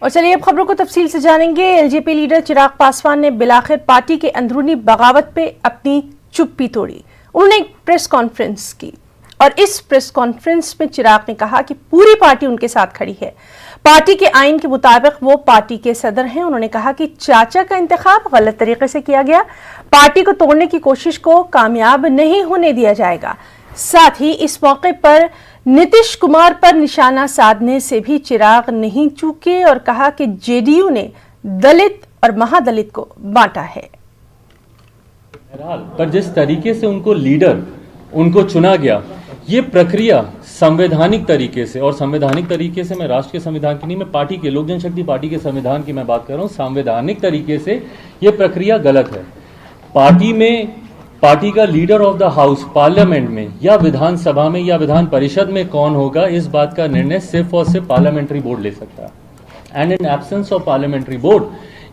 और चलिए अब खबरों को तफसील से जानेंगे। एलजेपी लीडर चिराग पासवान ने बिलाखिर पार्टी के अंदरूनी बगावत पे अपनी चुप्पी तोड़ी। उन्होंने एक प्रेस कॉन्फ्रेंस की और इस प्रेस कॉन्फ्रेंस में चिराग ने कहा कि पूरी पार्टी उनके साथ खड़ी है। पार्टी के आइन के मुताबिक वो पार्टी के सदर हैं। उन्होंने कहा कि चाचा का इंतखाब गलत तरीके से किया गया, पार्टी को तोड़ने की कोशिश को कामयाब नहीं होने दिया जाएगा। साथ ही इस मौके पर नीतीश कुमार पर निशाना साधने से भी चिराग नहीं चूके और कहा कि जेडीयू ने दलित और महादलित को बांटा है। पर जिस तरीके से उनको चुना गया, ये प्रक्रिया संवैधानिक तरीके से, और संवैधानिक तरीके से मैं राष्ट्र के संविधान की नहीं, मैं पार्टी के, लोक जनशक्ति पार्टी के संविधान की मैं बात कर रहा हूं। संवैधानिक तरीके से ये प्रक्रिया गलत है। पार्टी का leader of the house parliament में या विधानसभा में या विधान परिषद में कौन होगा, इस बात का निर्णय सिर्फ और सिर्फ पार्लियामेंट्री बोर्ड ले सकता है। And in absence of parliamentary board,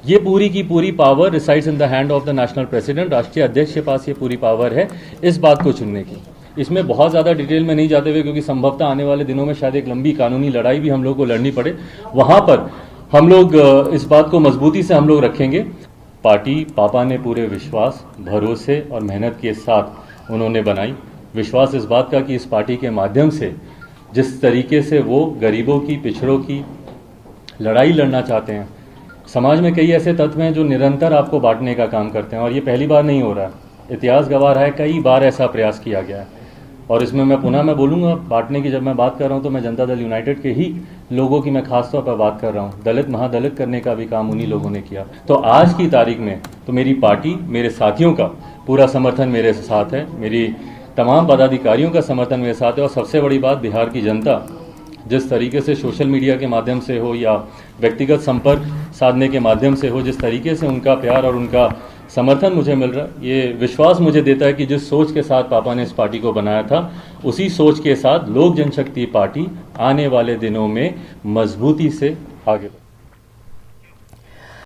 ये पूरी की पूरी power resides in the hand of the national president. राष्ट्रीय अध्यक्ष के पास ये पूरी पावर है इस बात को चुनने की। इसमें बहुत ज़्यादा डिटेल में नहीं जाते हुए, क्योंकि संभवतः आने वाले दिनों में शायद एक लंबी कानूनी लड़ाई भी हम लोग को लड़नी पड़े, वहाँ पर हम लोग इस बात को मजबूती से हम लोग रखेंगे। पार्टी पापा ने पूरे विश्वास, भरोसे और मेहनत के साथ उन्होंने बनाई। विश्वास इस बात का कि इस पार्टी के माध्यम से जिस तरीके से वो गरीबों की, पिछड़ों की लड़ाई लड़ना चाहते हैं, समाज में कई ऐसे तत्व हैं जो निरंतर आपको बांटने का काम करते हैं, और ये पहली बार नहीं हो रहा है। इतिहास गवाह रहा है, कई बार ऐसा प्रयास किया गया है। और इसमें मैं बोलूँगा, बांटने की जब मैं बात कर रहा हूँ तो मैं जनता दल यूनाइटेड के ही लोगों की मैं खास तौर पर बात कर रहा हूँ। दलित महादलित करने का भी काम उन्हीं लोगों ने किया। तो आज की तारीख में तो मेरी पार्टी, मेरे साथियों का पूरा समर्थन मेरे साथ है, मेरी तमाम पदाधिकारियों का समर्थन मेरे साथ है। और सबसे बड़ी बात, बिहार की जनता जिस तरीके से सोशल मीडिया के माध्यम से हो या व्यक्तिगत संपर्क साधने के माध्यम से हो, जिस तरीके से उनका प्यार और उनका समर्थन मुझे मिल रहा है, ये विश्वास मुझे देता है कि जिस सोच के साथ पापा ने इस पार्टी को बनाया था, उसी सोच के साथ लोक जनशक्ति पार्टी आने वाले दिनों में मजबूती से आगे बढ़े।